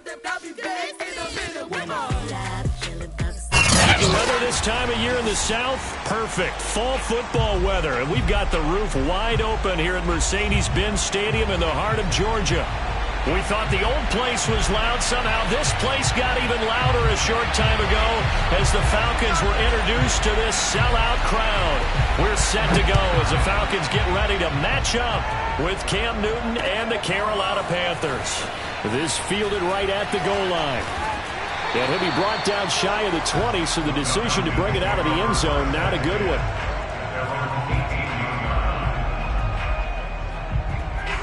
The weather this time of year in the South, perfect. Fall football weather, and we've got the roof wide open here at Mercedes-Benz Stadium in the heart of Georgia. We thought the old place was loud. Somehow this place got even louder a short time ago as the Falcons were introduced to this sellout crowd. We're set to go as the Falcons get ready to match up with Cam Newton and the Carolina Panthers. This fielded right at the goal line. And he'll be brought down shy of the 20, so the decision to bring it out of the end zone, not a good one.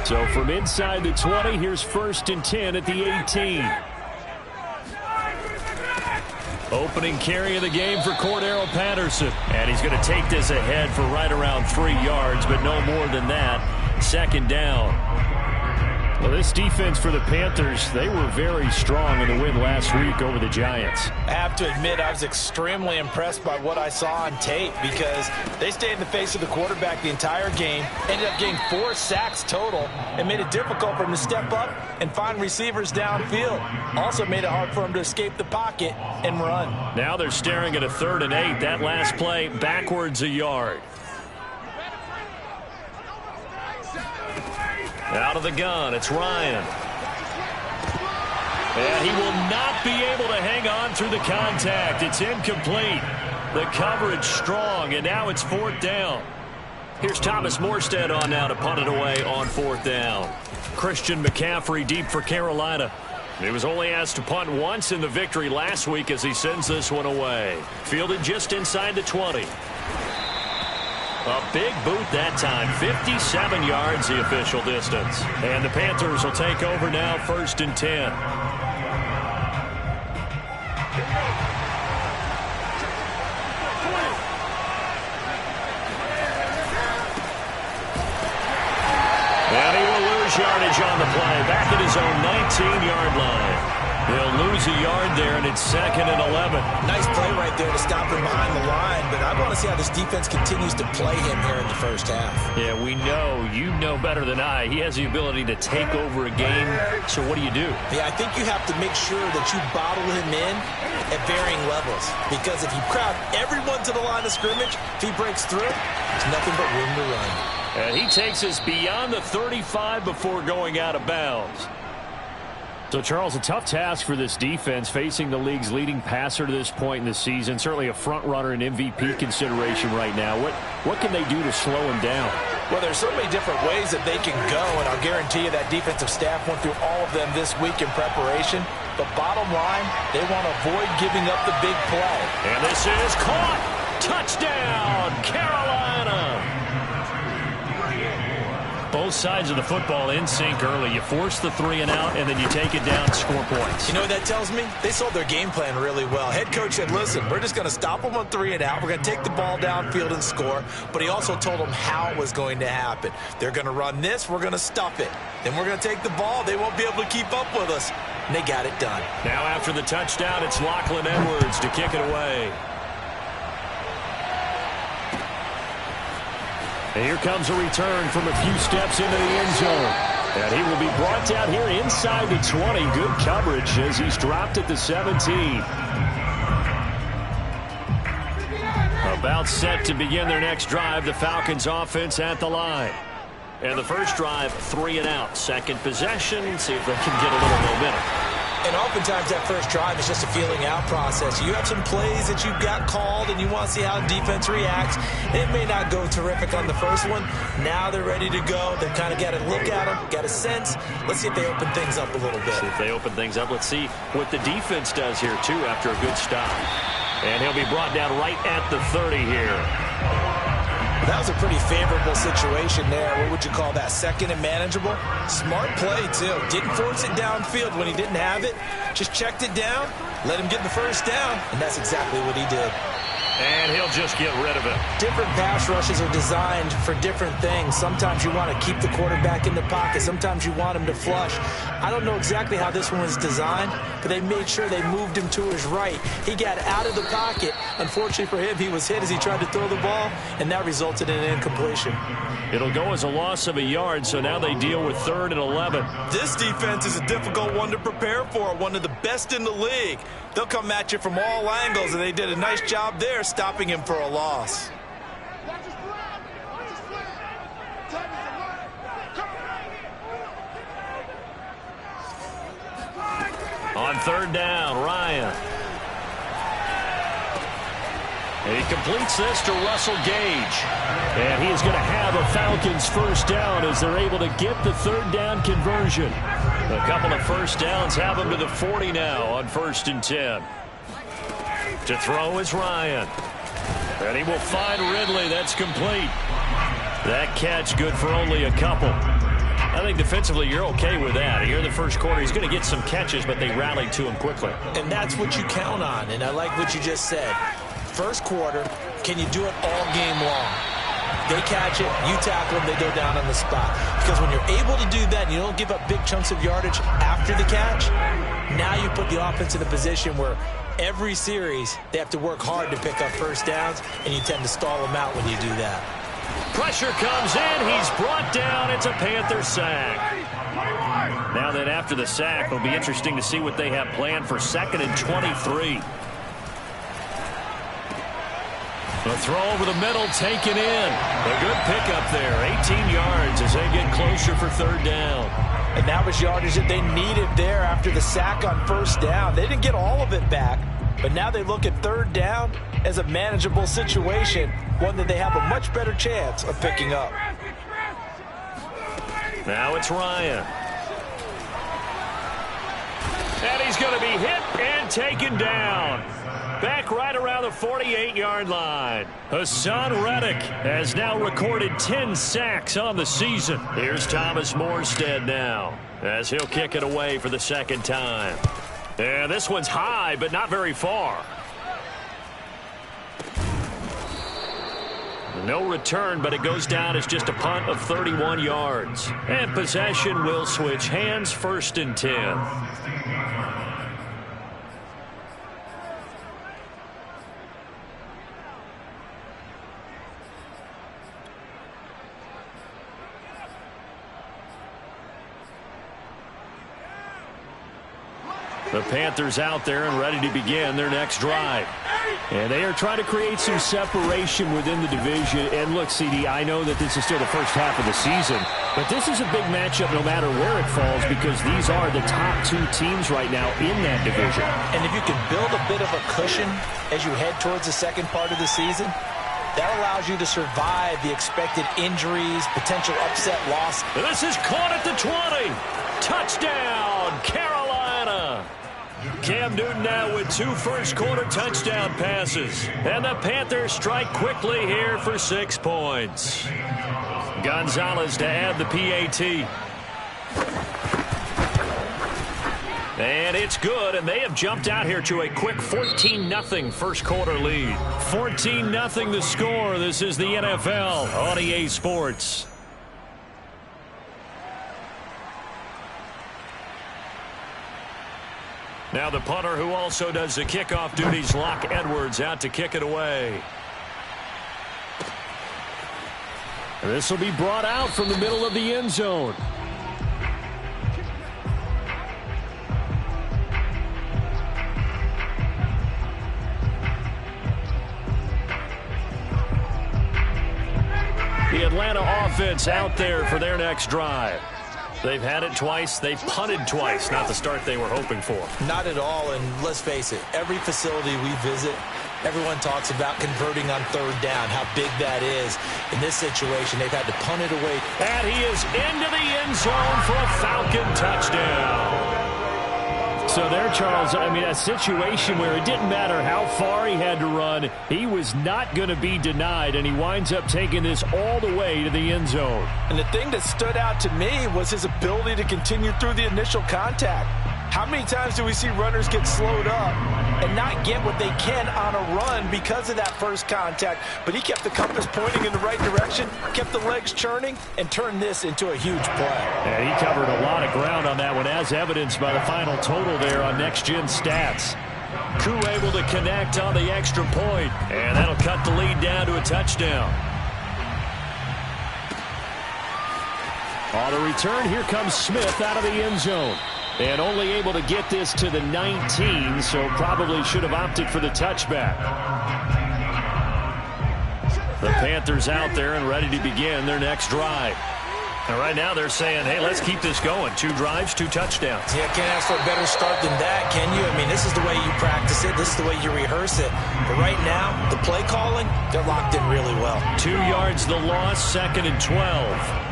So from inside the 20, here's 1st and 10 at the 18. Opening carry of the game for Cordero Patterson. And he's going to take this ahead for right around 3 yards, but no more than that. 2nd down. Well, this defense for the Panthers, they were very strong in the win last week over the Giants. I have to admit, I was extremely impressed by what I saw on tape because they stayed in the face of the quarterback the entire game, ended up getting 4 sacks total, and made it difficult for him to step up and find receivers downfield. Also made it hard for him to escape the pocket and run. Now they're staring at a 3rd and 8. That last play backwards a yard. Out of the gun, it's Ryan. And he will not be able to hang on through the contact. It's incomplete. The coverage strong, and now it's 4th down. Here's Thomas Morstead on now to punt it away on 4th down. Christian McCaffrey deep for Carolina. He was only asked to punt once in the victory last week as he sends this one away. Fielded just inside the 20. A big boot that time, 57 yards the official distance. And the Panthers will take over now, 1st and 10. And he will lose yardage on the play, back at his own 19-yard line. He'll lose a yard there, and it's 2nd and 11. Nice play right there to stop him behind the line, but I want to see how this defense continues to play him here in the first half. Yeah, we know. You know better than I. He has the ability to take over a game, so what do you do? Yeah, I think you have to make sure that you bottle him in at varying levels, because if you crowd everyone to the line of scrimmage, if he breaks through, there's nothing but room to run. And he takes us beyond the 35 before going out of bounds. So, Charles, a tough task for this defense facing the league's leading passer to this point in the season. Certainly a front runner and MVP consideration right now. What can they do to slow him down? Well, there's so many different ways that they can go, and I'll guarantee you that defensive staff went through all of them this week in preparation. But bottom line, they want to avoid giving up the big play. And this is caught. Touchdown, Carolina. Both sides of the football in sync early. You force the 3 and out, and then you take it down and score points. You know what that tells me? They sold their game plan really well. Head coach said, listen, we're just going to stop them on 3 and out. We're going to take the ball downfield and score. But he also told them how it was going to happen. They're going to run this. We're going to stuff it. Then we're going to take the ball. They won't be able to keep up with us. And they got it done. Now after the touchdown, it's Lachlan Edwards to kick it away. And here comes a return from a few steps into the end zone. And he will be brought down here inside the 20. Good coverage as he's dropped at the 17. About set to begin their next drive. The Falcons offense at the line. And the first drive, 3 and out. Second possession. See if they can get a little momentum. And oftentimes that first drive is just a feeling out process. You have some plays that you've got called and you want to see how defense reacts. It may not go terrific on the first one. Now they're ready to go. They've kind of got to look at them, got a sense. Let's see if they open things up a little bit. See if they open things up. Let's see what the defense does here, too, after a good stop. And he'll be brought down right at the 30 here. That was a pretty favorable situation there. What would you call that? 2nd and manageable? Smart play, too. Didn't force it downfield when he didn't have it. Just checked it down, let him get the first down, and that's exactly what he did. And he'll just get rid of it. Different pass rushes are designed for different things. Sometimes you want to keep the quarterback in the pocket. Sometimes you want him to flush. I don't know exactly how this one was designed, but they made sure they moved him to his right. He got out of the pocket. Unfortunately for him, he was hit as he tried to throw the ball, and that resulted in an incompletion. It'll go as a loss of a yard, so now they deal with 3rd and 11. This defense is a difficult one to prepare for, one of the best in the league. They'll come at you from all angles, and they did a nice job there stopping him for a loss. On 3rd down, Ryan. And he completes this to Russell Gage. And he is going to have a Falcons first down as they're able to get the 3rd down conversion. A couple of first downs have him to the 40 now on 1st and 10. To throw is Ryan. And he will find Ridley. That's complete. That catch good for only a couple. I think defensively you're okay with that. Here in the first quarter, he's going to get some catches, but they rallied to him quickly. And that's what you count on, and I like what you just said. First quarter, can you do it all game long? They catch it, you tackle them, they go down on the spot. Because when you're able to do that and you don't give up big chunks of yardage after the catch, now you put the offense in a position where every series they have to work hard to pick up first downs, and you tend to stall them out when you do that. Pressure comes in. He's brought down. It's a Panther sack. Now then, after the sack, it'll be interesting to see what they have planned for 2nd and 23. The throw over the middle, taken in. A good pickup there. 18 yards as they get closer for 3rd down. And that was yardage that they needed there after the sack on 1st down. They didn't get all of it back, but now they look at 3rd down as a manageable situation, one that they have a much better chance of picking up. Now it's Ryan. And he's going to be hit and taken down. Back right around the 48-yard line. Hassan Reddick has now recorded 10 sacks on the season. Here's Thomas Morstead now as he'll kick it away for the 2nd time. And this one's high, but not very far. No return, but it goes down as just a punt of 31 yards. And possession will switch hands, 1st and 10. The Panthers out there and ready to begin their next drive. And they are trying to create some separation within the division. And look, CD, I know that this is still the first half of the season, but this is a big matchup no matter where it falls because these are the top 2 teams right now in that division. And if you can build a bit of a cushion as you head towards the second part of the season, that allows you to survive the expected injuries, potential upset loss. And this is caught at the 20. Touchdown, Carolina. Cam Newton now with 2 first-quarter touchdown passes. And the Panthers strike quickly here for 6 points. Gonzalez to add the PAT. And it's good, and they have jumped out here to a quick 14-0 first-quarter lead. 14-0 the score. This is the NFL on EA Sports. Now the punter who also does the kickoff duties, Locke Edwards, out to kick it away. This will be brought out from the middle of the end zone. The Atlanta offense out there for their next drive. They've had it twice. They've punted twice. Not the start they were hoping for. Not at all, and let's face it, every facility we visit, everyone talks about converting on 3rd down, how big that is. In this situation, they've had to punt it away. And he is into the end zone for a Falcon touchdown. So there, Charles, I mean, a situation where it didn't matter how far he had to run, he was not going to be denied, and he winds up taking this all the way to the end zone. And the thing that stood out to me was his ability to continue through the initial contact. How many times do we see runners get slowed up and not get what they can on a run because of that first contact? But he kept the compass pointing in the right direction, kept the legs churning, and turned this into a huge play. And he covered a lot of ground on that one, as evidenced by the final total there on Next Gen Stats. Koo able to connect on the extra point, and that'll cut the lead down to a touchdown. On the return, here comes Smith out of the end zone. And only able to get this to the 19, so probably should have opted for the touchback. The Panthers out there and ready to begin their next drive. And right now they're saying, hey, let's keep this going. 2 drives, 2 touchdowns. Yeah, can't ask for a better start than that, can you? I mean, this is the way you practice it. This is the way you rehearse it. But right now, the play calling, they're locked in really well. 2 yards the loss, 2nd and 12.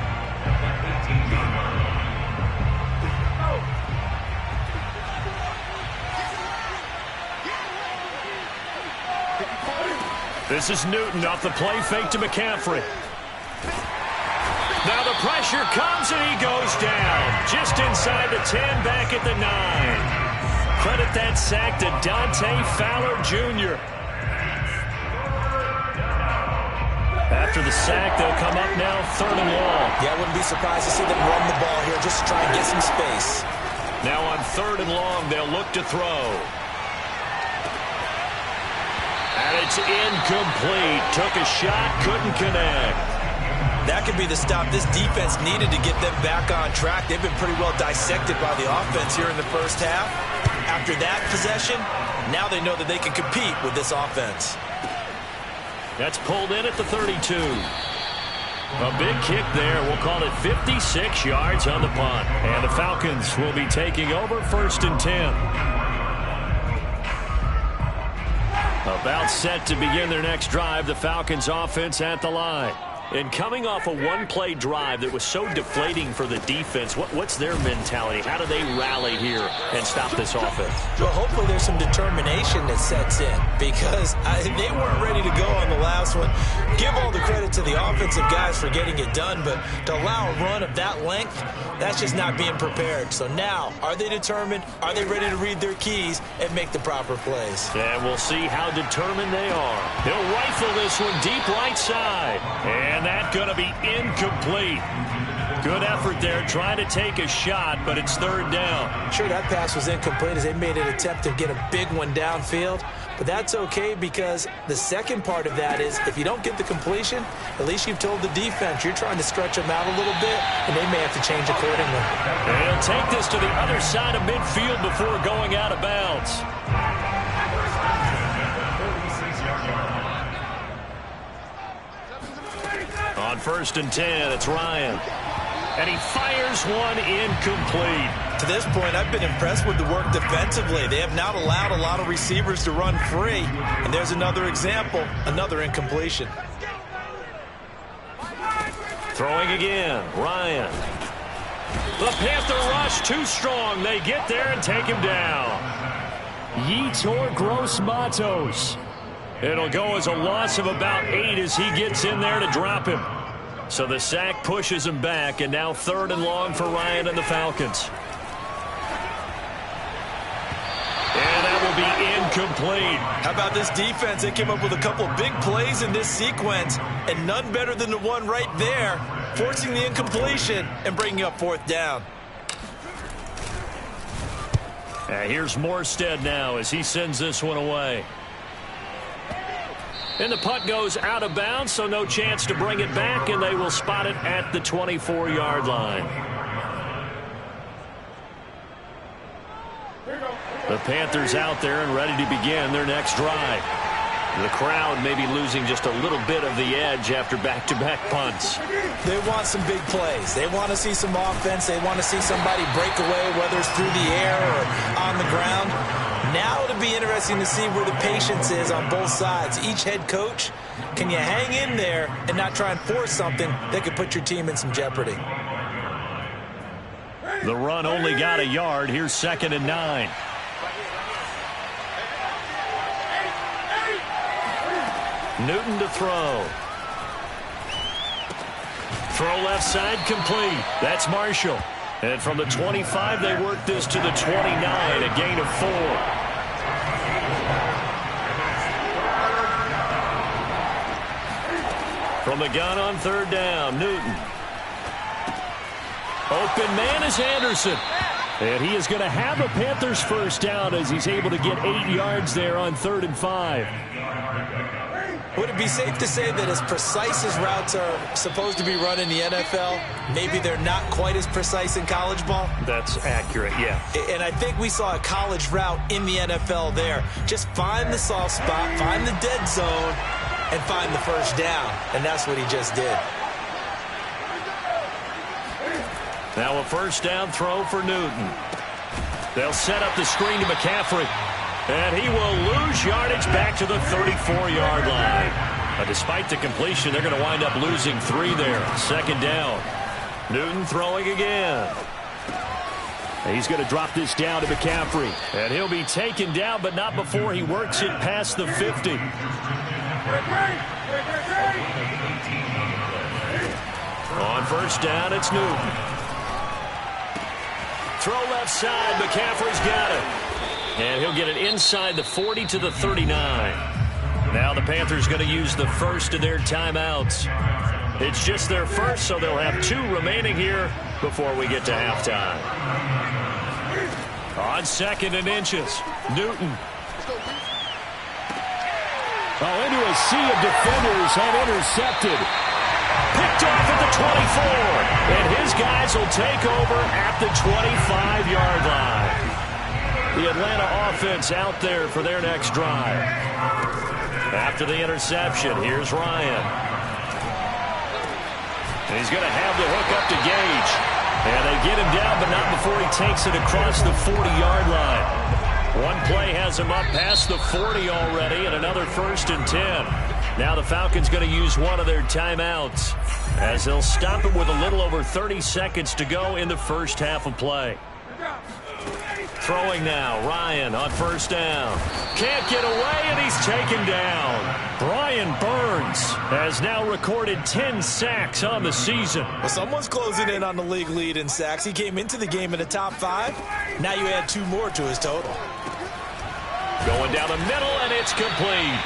This is Newton off the play fake to McCaffrey. Now the pressure comes and he goes down. Just inside the 10, back at the 9. Credit that sack to Dante Fowler Jr. After the sack, they'll come up now 3rd and long. Yeah, I wouldn't be surprised to see them run the ball here just to try and get some space. Now on 3rd and long, they'll look to throw. And it's incomplete. Took a shot, couldn't connect. That could be the stop this defense needed to get them back on track. They've been pretty well dissected by the offense here in the first half. After that possession, now they know that they can compete with this offense. That's pulled in at the 32. A big kick there. We'll call it 56 yards on the punt. And the Falcons will be taking over 1st and 10. About set to begin their next drive, the Falcons offense at the line. And coming off a one-play drive that was so deflating for the defense, what's their mentality? How do they rally here and stop this offense? Well, hopefully there's some determination that sets in because they weren't ready to go on the last one. Give all the credit to the offensive guys for getting it done, but to allow a run of that length, that's just not being prepared. So now, are they determined? Are they ready to read their keys and make the proper plays? And we'll see how determined they are. They'll rifle this one deep right side. And that's going to be incomplete. Good effort there, trying to take a shot, but it's 3rd down. Sure, that pass was incomplete as they made an attempt to get a big one downfield. But that's okay because the second part of that is if you don't get the completion, at least you've told the defense you're trying to stretch them out a little bit, and they may have to change accordingly. They'll take this to the other side of midfield before going out of bounds. On 1st and 10, it's Ryan. And he fires one incomplete. To this point, I've been impressed with the work defensively. They have not allowed a lot of receivers to run free. And there's another example, another incompletion. Throwing again, Ryan. The Panther rush too strong. They get there and take him down. Yetur Gross-Matos. It'll go as a loss of about 8 as he gets in there to drop him. So the sack pushes him back, and now 3rd and long for Ryan and the Falcons. And that will be incomplete. How about this defense? They came up with a couple of big plays in this sequence, and none better than the one right there, forcing the incompletion and bringing up 4th down. Here's Morstead now as he sends this one away. And the punt goes out of bounds, so no chance to bring it back, and they will spot it at the 24-yard line. The Panthers out there and ready to begin their next drive. The crowd may be losing just a little bit of the edge after back-to-back punts. They want some big plays. They want to see some offense. They want to see somebody break away, whether it's through the air or on the ground. Now it'll be interesting to see where the patience is on both sides. Each head coach, can you hang in there and not try and force something that could put your team in some jeopardy? The run only got a yard. Here's 2nd and 9. Newton to throw. Throw left side complete. That's Marshall. And from the 25, they work this to the 29, a gain of 4. From the gun on third down, Newton. Open man is Anderson. And he is going to have a Panthers first down as he's able to get 8 yards there on 3rd and 5. Would it be safe to say that as precise as routes are supposed to be run in the NFL, maybe they're not quite as precise in college ball? That's accurate, yeah. And I think we saw a college route in the NFL there. Just find the soft spot, find the dead zone, and find the first down. And that's what he just did. Now a first down throw for Newton. They'll set up the screen to McCaffrey. And he will lose yardage back to the 34-yard line. Despite the completion, they're going to wind up losing 3 there. 2nd down. Newton throwing again. And he's going to drop this down to McCaffrey. And he'll be taken down, but not before he works it past the 50. On first down, it's Newton. Throw left side. McCaffrey's got it. And he'll get it inside the 40 to the 39. Now the Panthers going to use the first of their timeouts. It's just their first, so they'll have 2 remaining here before we get to halftime. On 2nd and inches, Newton. Oh, into a sea of defenders and intercepted. Picked off at the 24. And his guys will take over at the 25-yard line. The Atlanta offense out there for their next drive. After the interception, here's Ryan. And he's going to have the hook up to Gage. And they get him down, but not before he takes it across the 40-yard line. One play has him up past the 40 already, and another 1st and 10. Now the Falcons going to use one of their timeouts as they'll stop it with a little over 30 seconds to go in the first half of play. Throwing now, Ryan on first down. Can't get away, and he's taken down. Brian Burns has now recorded 10 sacks on the season. Well, someone's closing in on the league lead in sacks. He came into the game in the top 5. Now you add 2 more to his total. Going down the middle, and it's complete.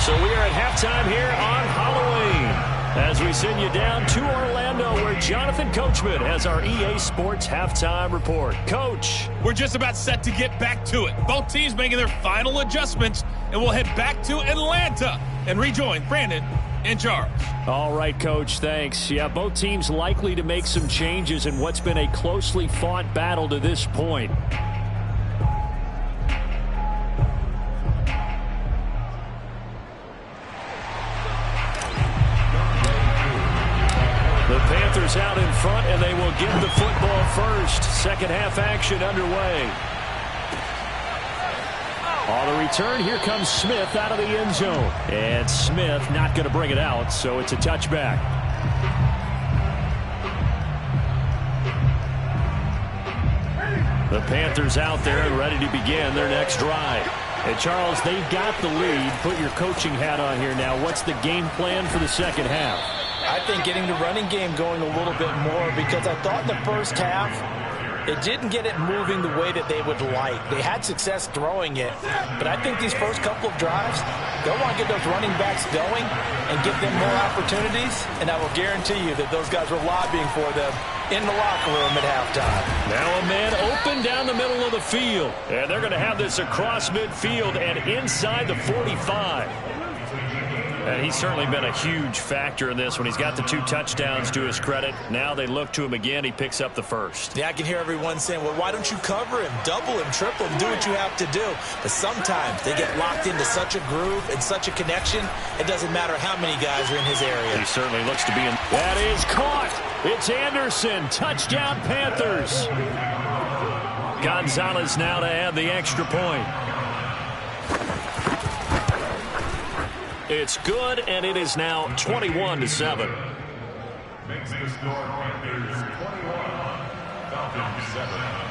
So we are at halftime here on Halloween as we send you down to Orlando where Jonathan Coachman has our EA Sports halftime report. Coach. We're just about set to get back to it. Both teams making their final adjustments, and we'll head back to Atlanta and rejoin Brandon and Charles. All right, Coach, thanks. Yeah, both teams likely to make some changes in what's been a closely fought battle to this point. The Panthers out in front, and they will get the football first. Second half action underway. On the return, here comes Smith out of the end zone. And Smith not going to bring it out, so it's a touchback. The Panthers out there and ready to begin their next drive. And Charles, they've got the lead. Put your coaching hat on here now. What's the game plan for the second half? I think getting the running game going a little bit more, because I thought in the first half it didn't get it moving the way that they would like. They had success throwing it, but I think these first couple of drives, they'll want to get those running backs going and give them more opportunities, and I will guarantee you that those guys were lobbying for them in the locker room at halftime. Now a man open down the middle of the field, and they're going to have this across midfield and inside the 45. And he's certainly been a huge factor in this when he's got the 2 touchdowns to his credit. Now they look to him again. He picks up the first. Yeah, I can hear everyone saying, well, why don't you cover him, double him, triple him, do what you have to do. But sometimes they get locked into such a groove and such a connection, it doesn't matter how many guys are in his area. He certainly looks to be in. That is caught. It's Anderson. Touchdown, Panthers. Gonzalez now to add the extra point. It's good, and it is now 21-7.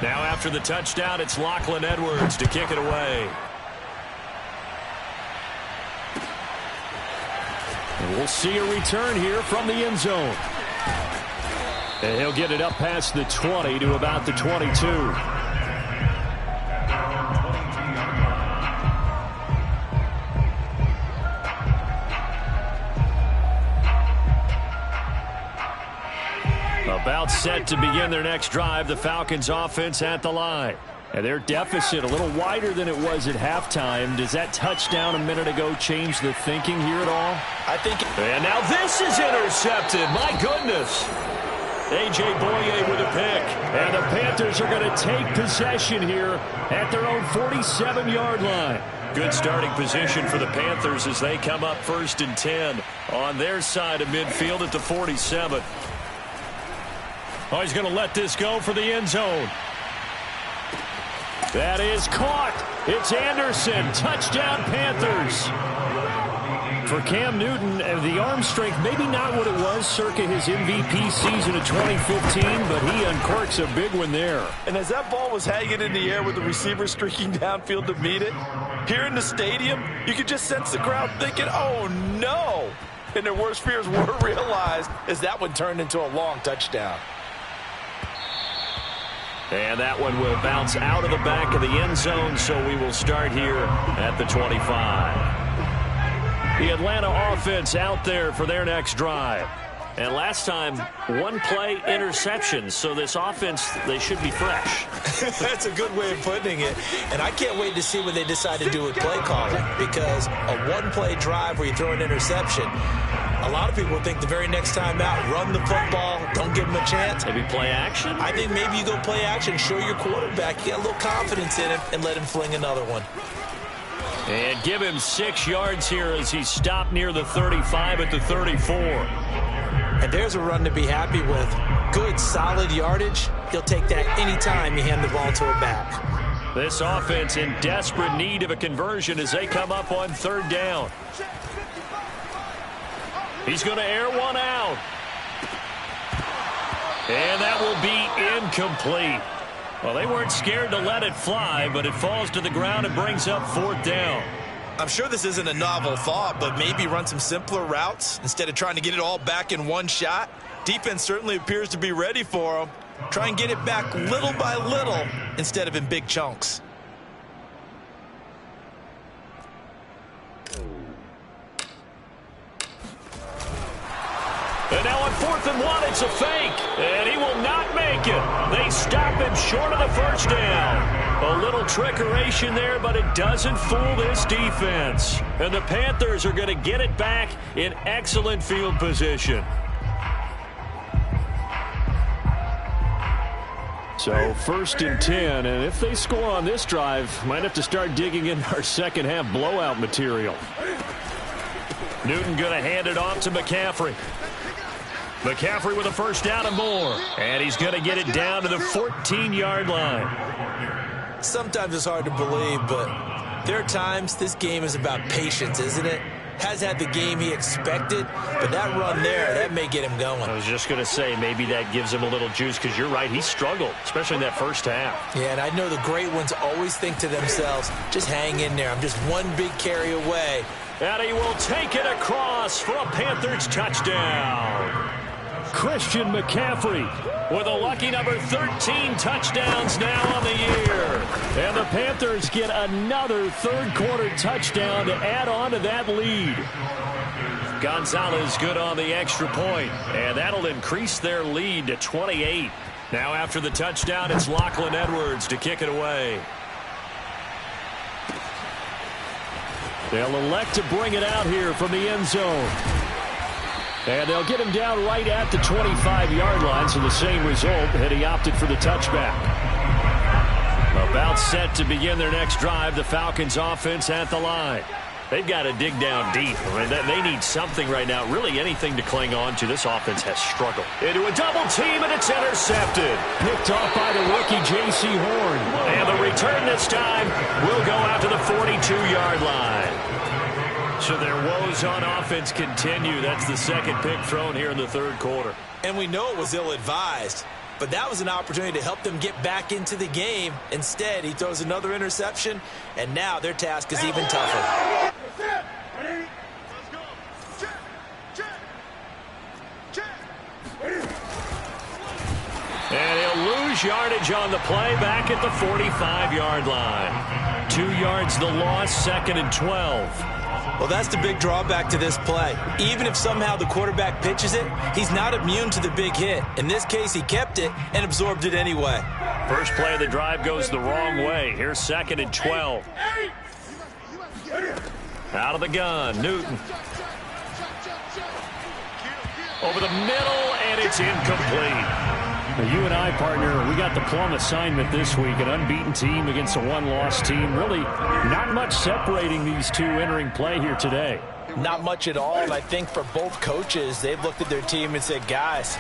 Now after the touchdown, it's Lachlan Edwards to kick it away. And we'll see a return here from the end zone. And he'll get it up past the 20 to about the 22. About set to begin their next drive, the Falcons offense at the line. And their deficit a little wider than it was at halftime. Does that touchdown a minute ago change the thinking here at all? I think. And now this is intercepted. My goodness. A.J. Boye with a pick. And the Panthers are going to take possession here at their own 47-yard line. Good starting position for the Panthers as they come up 1st and 10 on their side of midfield at the 47. Oh, he's going to let this go for the end zone. That is caught. It's Anderson. Touchdown, Panthers. For Cam Newton, the arm strength, maybe not what it was circa his MVP season of 2015, but he uncorks a big one there. And as that ball was hanging in the air with the receiver streaking downfield to meet it, here in the stadium, you could just sense the crowd thinking, oh, no. And their worst fears were realized as that one turned into a long touchdown. And that one will bounce out of the back of the end zone, so we will start here at the 25. The Atlanta offense out there for their next drive. And last time, one play interceptions, so this offense, they should be fresh. That's a good way of putting it. And I can't wait to see what they decide to do with play calling, because a one-play drive where you throw an interception, a lot of people think the very next time out, run the football, don't give them a chance. Maybe play action? I think maybe you go play action, show your quarterback you got a little confidence in him, and let him fling another one. And give him 6 yards here as he stopped near the 35 at the 34. And there's a run to be happy with. Good, solid yardage. He'll take that anytime you hand the ball to a back. This offense in desperate need of a conversion as they come up on 3rd down. He's going to air one out. And that will be incomplete. Well, they weren't scared to let it fly, but it falls to the ground and brings up 4th down. I'm sure this isn't a novel thought, but maybe run some simpler routes instead of trying to get it all back in one shot. Defense certainly appears to be ready for them. Try and get it back little by little instead of in big chunks. And now on 4th and 1, it's a fake. And he will not make it. They stop him short of the 1st down. A little trickeration there, but it doesn't fool this defense. And the Panthers are going to get it back in excellent field position. So 1st and 10, and if they score on this drive, might have to start digging in our second half blowout material. Newton going to hand it off to McCaffrey. McCaffrey with a 1st down and more. And he's going to get it down to the 14-yard line. Sometimes it's hard to believe, but there are times this game is about patience, isn't it? Has had the game he expected, but that run there, that may get him going. I was just going to say, maybe that gives him a little juice, because you're right, he struggled, especially in that 1st half. Yeah, and I know the great ones always think to themselves, just hang in there. I'm just one big carry away. And he will take it across for a Panthers touchdown. Christian McCaffrey with a lucky number 13 touchdowns now on the year. And the Panthers get another 3rd quarter touchdown to add on to that lead. Gonzalez good on the extra point, and that'll increase their lead to 28. Now after the touchdown, it's Lachlan Edwards to kick it away. They'll elect to bring it out here from the end zone. And they'll get him down right at the 25-yard line, so the same result, and he opted for the touchback. About set to begin their next drive, the Falcons offense at the line. They've got to dig down deep. I mean, they need something right now, really anything to cling on to. This offense has struggled. Into a double team, and it's intercepted. Picked off by the rookie J.C. Horn. And the return this time will go out to the 42-yard line. So their woes on offense continue. That's the 2nd pick thrown here in the 3rd quarter. And we know it was ill-advised, but that was an opportunity to help them get back into the game. Instead, he throws another interception, and now their task is even tougher. lose yardage on the play back at the 45-yard line. 2 yards the loss, 2nd and 12. Well, that's the big drawback to this play. Even if somehow the quarterback pitches it, he's not immune to the big hit. In this case, he kept it and absorbed it anyway. First play of the drive goes the wrong way. Here's 2nd and 12. Out of the gun, Newton. Over the middle, and it's incomplete. Now, you and I, partner, we got the plum assignment this week. An unbeaten team against a one-loss team. Really not much separating these two entering play here today. Not much at all, and I think for both coaches, they've looked at their team and said, guys,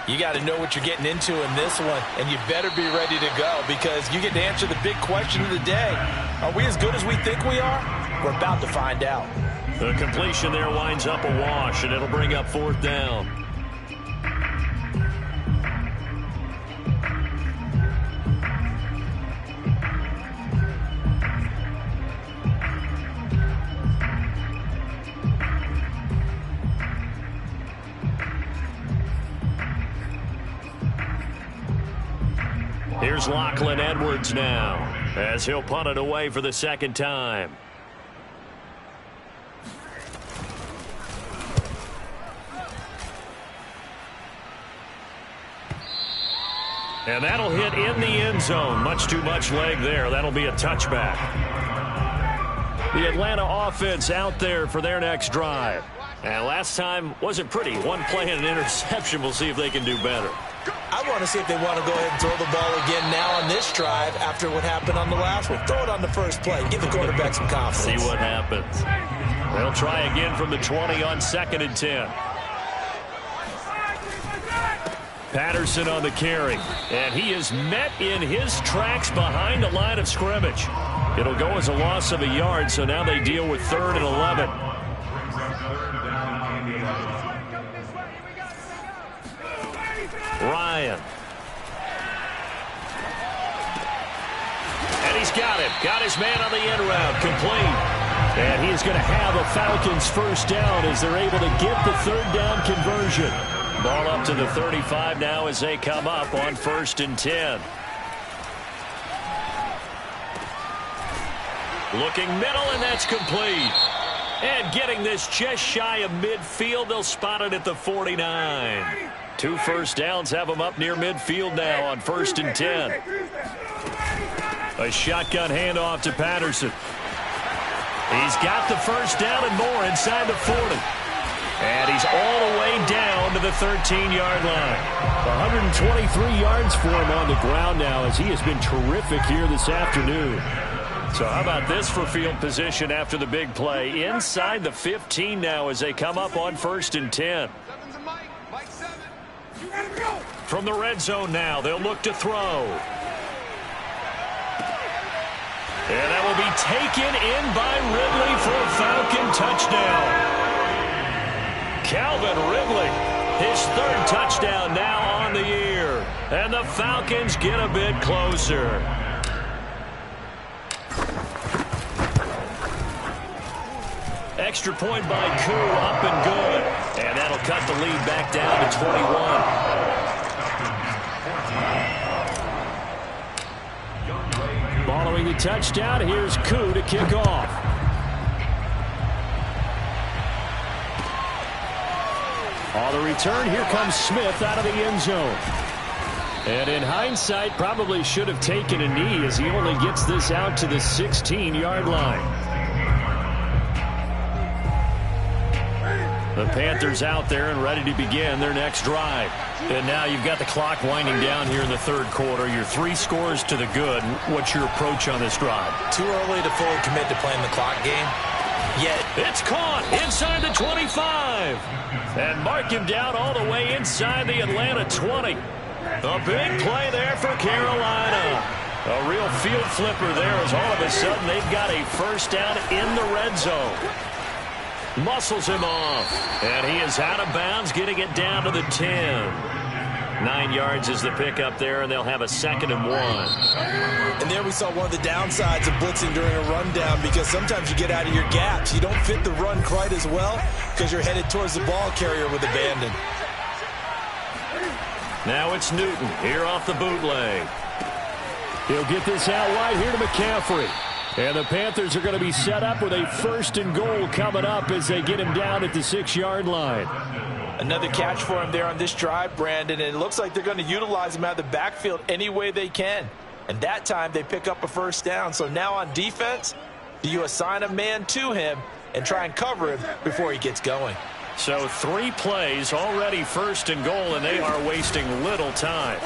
you got to know what you're getting into in this one, and you better be ready to go because you get to answer the big question of the day. Are we as good as we think we are? We're about to find out. The completion there winds up a wash, and it'll bring up 4th down. Here's Lachlan Edwards now as he'll punt it away for the 2nd time. And that'll hit in the end zone. Much too much leg there. That'll be a touchback. The Atlanta offense out there for their next drive. And last time wasn't pretty. One play and an interception. We'll see if they can do better. I want to see if they want to go ahead and throw the ball again now on this drive after what happened on the last one. Throw it on the first play. Give the quarterback some confidence. See what happens. They'll try again from the 20 on 2nd and 10. Patterson on the carry. And he is met in his tracks behind the line of scrimmage. It'll go as a loss of a yard, so now they deal with 3rd and 11. Ryan. And he's got him. Got his man on the end route. Complete. And he is going to have a Falcons first down as they're able to get the 3rd down conversion. Ball up to the 35 now as they come up on 1st and 10. Looking middle, and that's complete. And getting this just shy of midfield, they'll spot it at the 49. 2 first downs have them up near midfield now on 1st and 10. A shotgun handoff to Patterson. He's got the first down and more inside the 40. And he's all the way down to the 13-yard line. 123 yards for him on the ground now as he has been terrific here this afternoon. So how about this for field position after the big play? Inside the 15 now as they come up on 1st and 10. From the red zone now, they'll look to throw. And that will be taken in by Ridley for a Falcon touchdown. Calvin Ridley, his 3rd touchdown now on the year. And the Falcons get a bit closer. Extra point by Koo, up and good. And that'll cut the lead back down to 21. Following the touchdown, here's Koo to kick off. On the return, here comes Smith out of the end zone. And in hindsight, probably should have taken a knee as he only gets this out to the 16-yard line. The Panthers out there and ready to begin their next drive. And now you've got the clock winding down here in the 3rd quarter. You're 3 scores to the good. What's your approach on this drive? Too early to fully commit to playing the clock game. Yet it's caught inside the 25. And mark him down all the way inside the Atlanta 20. A big play there for Carolina. A real field flipper there as all of a sudden they've got a first down in the red zone. Muscles him off. And he is out of bounds, getting it down to the 10. 9 yards is the pickup there, and they'll have a 2nd and 1. And there we saw one of the downsides of blitzing during a rundown because sometimes you get out of your gaps. You don't fit the run quite as well because you're headed towards the ball carrier with abandon. Now it's Newton here off the bootleg. He'll get this out wide here to McCaffrey. And the Panthers are going to be set up with a 1st and goal coming up as they get him down at the 6-yard line. Another catch for him there on this drive, Brandon, and it looks like they're going to utilize him out of the backfield any way they can. And that time they pick up a 1st down. So now on defense, do you assign a man to him and try and cover him before he gets going? So 3 plays already 1st and goal, and they are wasting little time.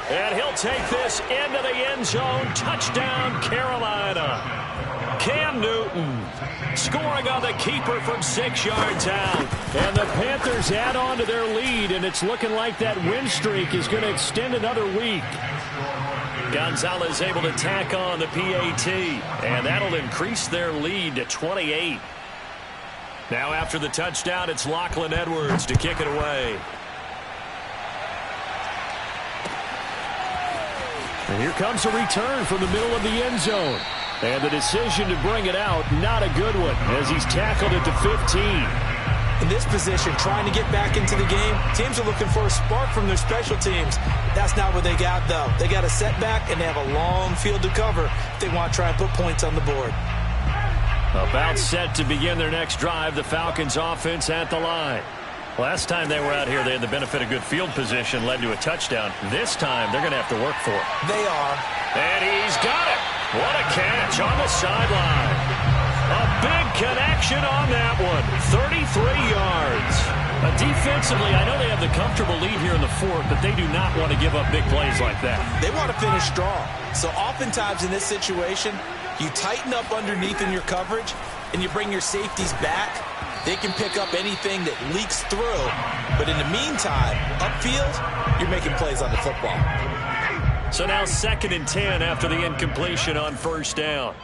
And he'll take this into the end zone. Touchdown, Carolina. Cam Newton scoring on the keeper from 6 yards out. And the Panthers add on to their lead, and it's looking like that win streak is going to extend another week. Gonzalez able to tack on the PAT, and that'll increase their lead to 28. Now after the touchdown, it's Lachlan Edwards to kick it away. And here comes a return from the middle of the end zone. And the decision to bring it out, not a good one, as he's tackled it to 15. In this position, trying to get back into the game, teams are looking for a spark from their special teams. That's not what they got, though. They got a setback, and they have a long field to cover if they want to try and put points on the board. About set to begin their next drive, the Falcons offense at the line. Last time they were out here, they had the benefit of good field position, led to a touchdown. This time, they're going to have to work for it. They are. And he's got it. What a catch on the sideline. A big connection on that one. 33 yards. Defensively, I know they have the comfortable lead here in the 4th, but they do not want to give up big plays like that. They want to finish strong. So oftentimes in this situation, you tighten up underneath in your coverage, and you bring your safeties back. They can pick up anything that leaks through. But in the meantime, upfield, you're making plays on the football. So now 2nd and 10 after the incompletion on 1st down.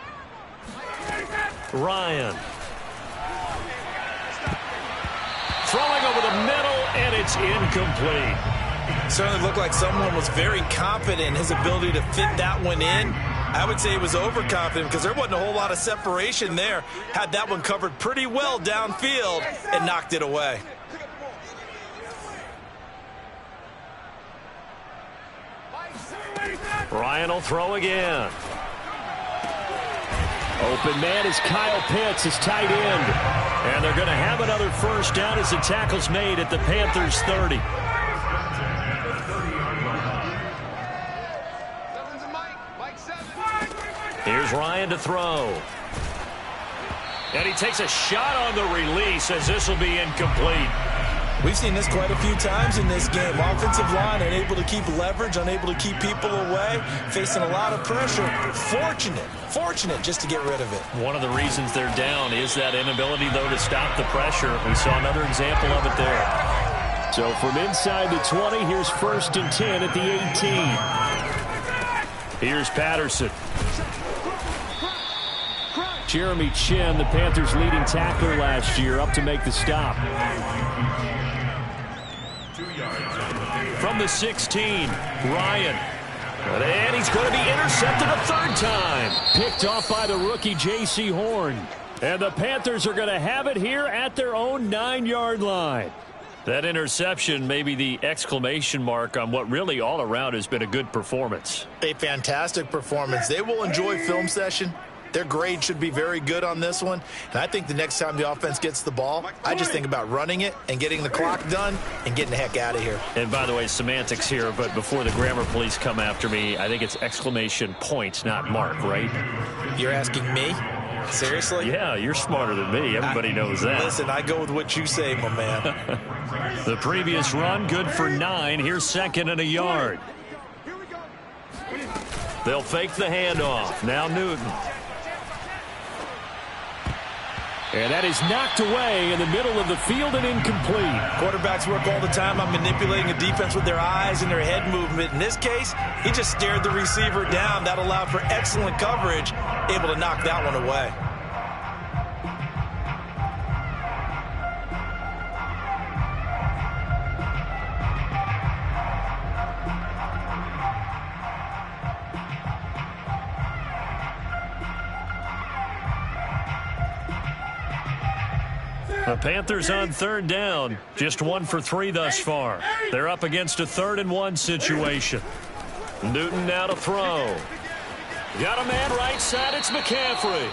Ryan. Throwing over the middle, and it's incomplete. Certainly looked like someone was very confident in his ability to fit that one in. I would say he was overconfident because there wasn't a whole lot of separation there. Had that one covered pretty well downfield and knocked it away. Ryan will throw again. Open man is Kyle Pitts, his tight end. And they're going to have another 1st down as the tackle's made at the Panthers' 30. Here's Ryan to throw. And he takes a shot on the release as this will be incomplete. We've seen this quite a few times in this game. Offensive line unable to keep leverage, unable to keep people away, facing a lot of pressure. Fortunate just to get rid of it. One of the reasons they're down is that inability, though, to stop the pressure. We saw another example of it there. So from inside the 20, here's 1st and 10 at the 18. Here's Patterson. Jeremy Chinn, the Panthers' leading tackler last year, up to make the stop. From the 16, Ryan. And he's going to be intercepted a 3rd time. Picked off by the rookie J.C. Horn. And the Panthers are going to have it here at their own 9-yard line. That interception may be the exclamation mark on what really all around has been a good performance. A fantastic performance. They will enjoy film session. Their grade should be very good on this one. And I think the next time the offense gets the ball, I just think about running it and getting the clock done and getting the heck out of here. And by the way, semantics here, but before the grammar police come after me, I think it's exclamation point, not mark, right? You're asking me? Seriously? Yeah, you're smarter than me. Everybody knows that. Listen, I go with what you say, my man. The previous run, good for 9. Here's 2nd and a yard. They'll fake the handoff. Now Newton. And that is knocked away in the middle of the field and incomplete. Quarterbacks work all the time on manipulating a defense with their eyes and their head movement. In this case, he just stared the receiver down. That allowed for excellent coverage, able to knock that one away. The Panthers on third down. Just 1 for 3 thus far. They're up against a 3rd and 1 situation. Newton now to throw. Got a man right side. It's McCaffrey.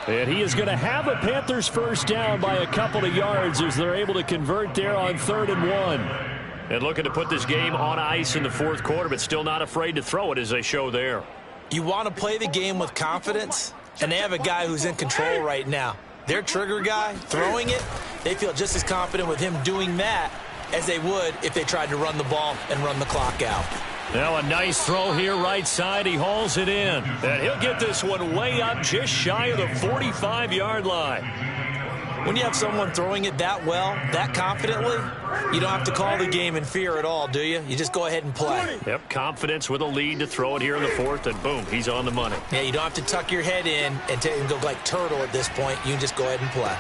And he is going to have a Panthers first down by a couple of yards as they're able to convert there on 3rd and 1. And looking to put this game on ice in the 4th quarter, but still not afraid to throw it as they show there. You want to play the game with confidence, and they have a guy who's in control right now. Their trigger guy, throwing it, they feel just as confident with him doing that as they would if they tried to run the ball and run the clock out. Now a nice throw here right side. He hauls it in. And he'll get this one way up just shy of the 45-yard line. When you have someone throwing it that well, that confidently, you don't have to call the game in fear at all, do you? You just go ahead and play. Yep, confidence with a lead to throw it here in the 4th, and boom, he's on the money. Yeah, you don't have to tuck your head in and go like turtle at this point. You can just go ahead and play.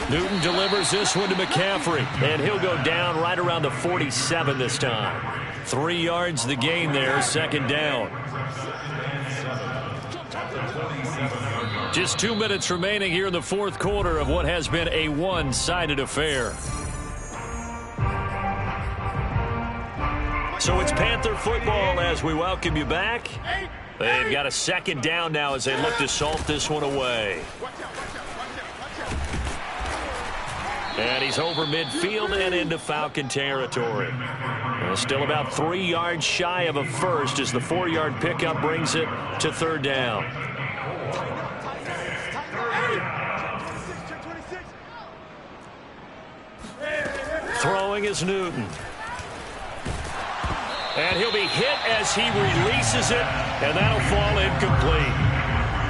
Newton delivers this one to McCaffrey, and he'll go down right around the 47 this time. 3 yards the gain there, 2nd down. Just 2 minutes remaining here in the 4th quarter of what has been a one-sided affair. So it's Panther football as we welcome you back. They've got a 2nd down now as they look to salt this one away. And he's over midfield and into Falcon territory. Still about 3 yards shy of a first as the 4-yard pickup brings it to 3rd down. Throwing is Newton. And he'll be hit as he releases it, and that'll fall incomplete.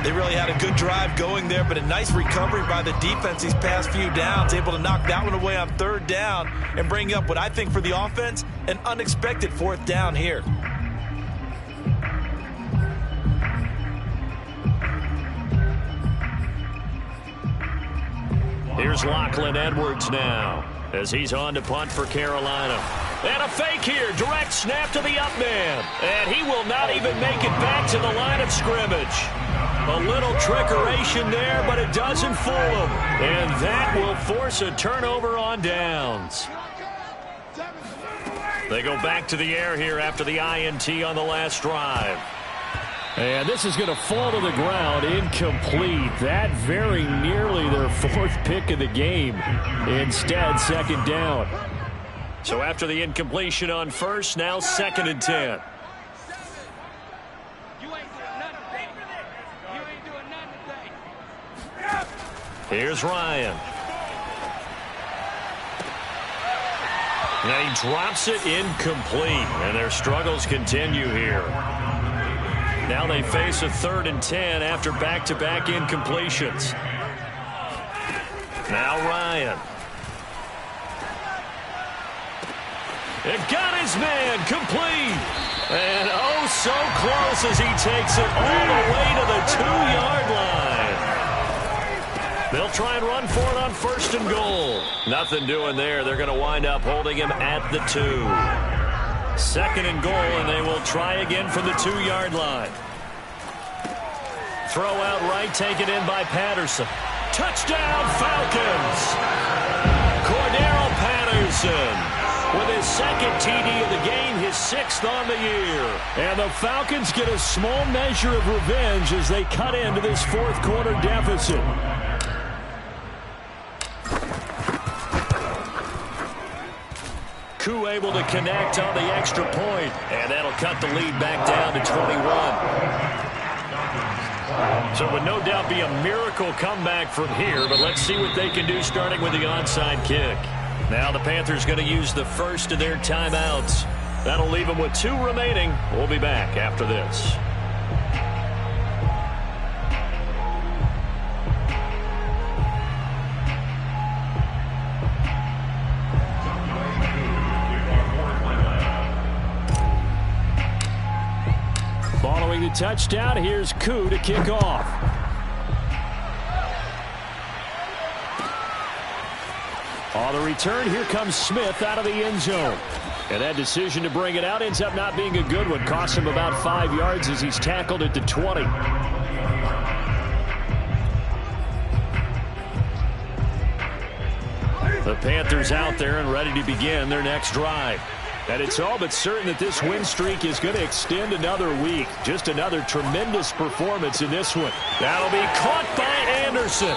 They really had a good drive going there, but a nice recovery by the defense these past few downs, able to knock that one away on 3rd down and bring up what I think for the offense, an unexpected 4th down here. Here's Lachlan Edwards now as he's on to punt for Carolina. And a fake here, direct snap to the up man. And he will not even make it back to the line of scrimmage. A little trickeration there, but it doesn't fool him. And that will force a turnover on downs. They go back to the air here after the INT on the last drive. And this is going to fall to the ground, incomplete. That very nearly their 4th pick of the game. Instead, 2nd down. So after the incompletion on 1st, now 2nd and 10. Here's Ryan. Now he drops it incomplete, and their struggles continue here. Now they face a 3rd and 10 after back-to-back incompletions. Now Ryan. It got his man complete. And oh, so close as he takes it all the way to the 2-yard line. They'll try and run for it on 1st and goal. Nothing doing there. They're going to wind up holding him at the 2. 2nd and goal, and they will try again from the 2-yard line. Throw out right, taken in by Patterson. Touchdown, Falcons! Cordero Patterson with his 2nd TD of the game, his 6th on the year. And the Falcons get a small measure of revenge as they cut into this 4th quarter deficit. Koo able to connect on the extra point, and that'll cut the lead back down to 21. So it would no doubt be a miracle comeback from here, but let's see what they can do starting with the onside kick. Now the Panthers going to use the first of their timeouts. That'll leave them with 2 remaining. We'll be back after this. Following the touchdown, here's Koo to kick off. On the return, here comes Smith out of the end zone. And that decision to bring it out ends up not being a good one. Costs him about 5 yards as he's tackled at the 20. The Panthers out there and ready to begin their next drive. And it's all but certain that this win streak is going to extend another week. Just another tremendous performance in this one. That'll be caught by Anderson.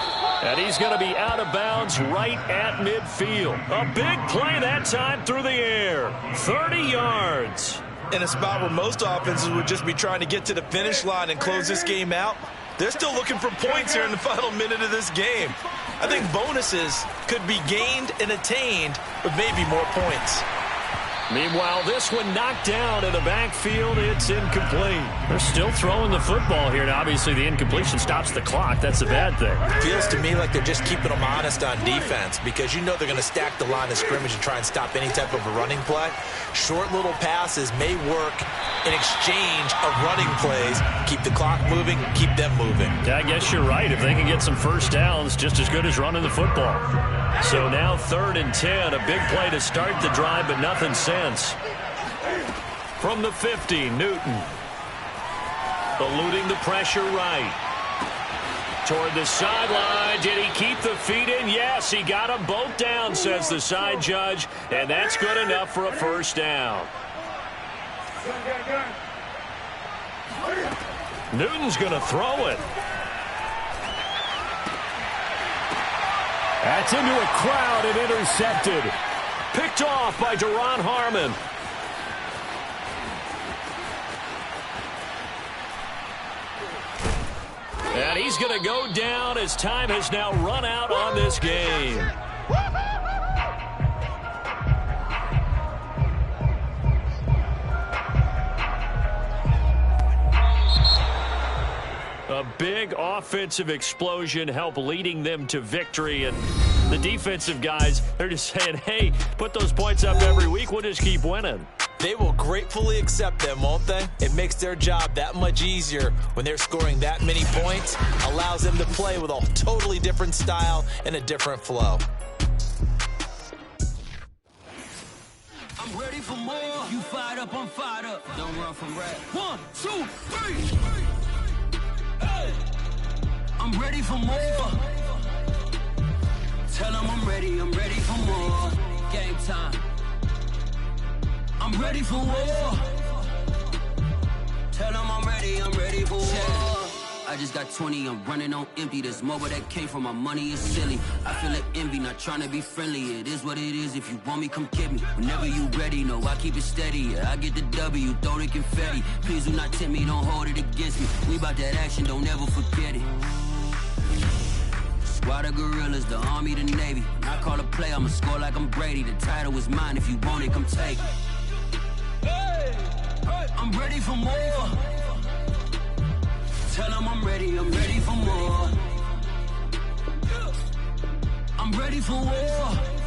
And he's going to be out of bounds right at midfield. A big play that time through the air. 30 yards. In a spot where most offenses would just be trying to get to the finish line and close this game out, they're still looking for points here in the final minute of this game. I think bonuses could be gained and attained with maybe more points. Meanwhile, this one knocked down in the backfield. It's incomplete. They're still throwing the football here. Now, obviously, the incompletion stops the clock. That's a bad thing. Feels to me like they're just keeping them honest on defense because you know they're going to stack the line of scrimmage and try and stop any type of a running play. Short little passes may work in exchange of running plays. Keep the clock moving, keep them moving. I guess you're right. If they can get some first downs, just as good as running the football. So now 3rd and 10, a big play to start the drive, but nothing since. From the 50, Newton. Eluding the pressure right. Toward the sideline. Did he keep the feet in? Yes, he got them both down, says the side judge, and that's good enough for a first down. Newton's going to throw it. That's into a crowd and intercepted. Picked off by Duron Harmon. And he's going to go down as time has now run out on this game. A big offensive explosion helped leading them to victory. And the defensive guys, they're just saying, hey, put those points up every week. We'll just keep winning. They will gratefully accept them, won't they? It makes their job that much easier when they're scoring that many points. Allows them to play with a totally different style and a different flow. I'm ready for more. You fired up, I'm fired up. Don't run from rap. 1, 2, 3. Hey. I'm ready for more. Tell them I'm ready for more. Game time. I'm ready for war. Tell them I'm ready for war. I just got 20, I'm running on empty. This mobile that came from my money is silly. I feel like envy, not trying to be friendly. It is what it is, if you want me, come get me. Whenever you ready, no, I keep it steady. Yeah, I get the W, throw the confetti. Please do not tempt me, don't hold it against me. We about that action, don't ever forget it. Squad of gorillas, the army, the navy. When I call a play, I'ma score like I'm Brady. The title is mine, if you want it, come take it. Hey, I'm ready for more. Tell them I'm ready for more. I'm ready for war.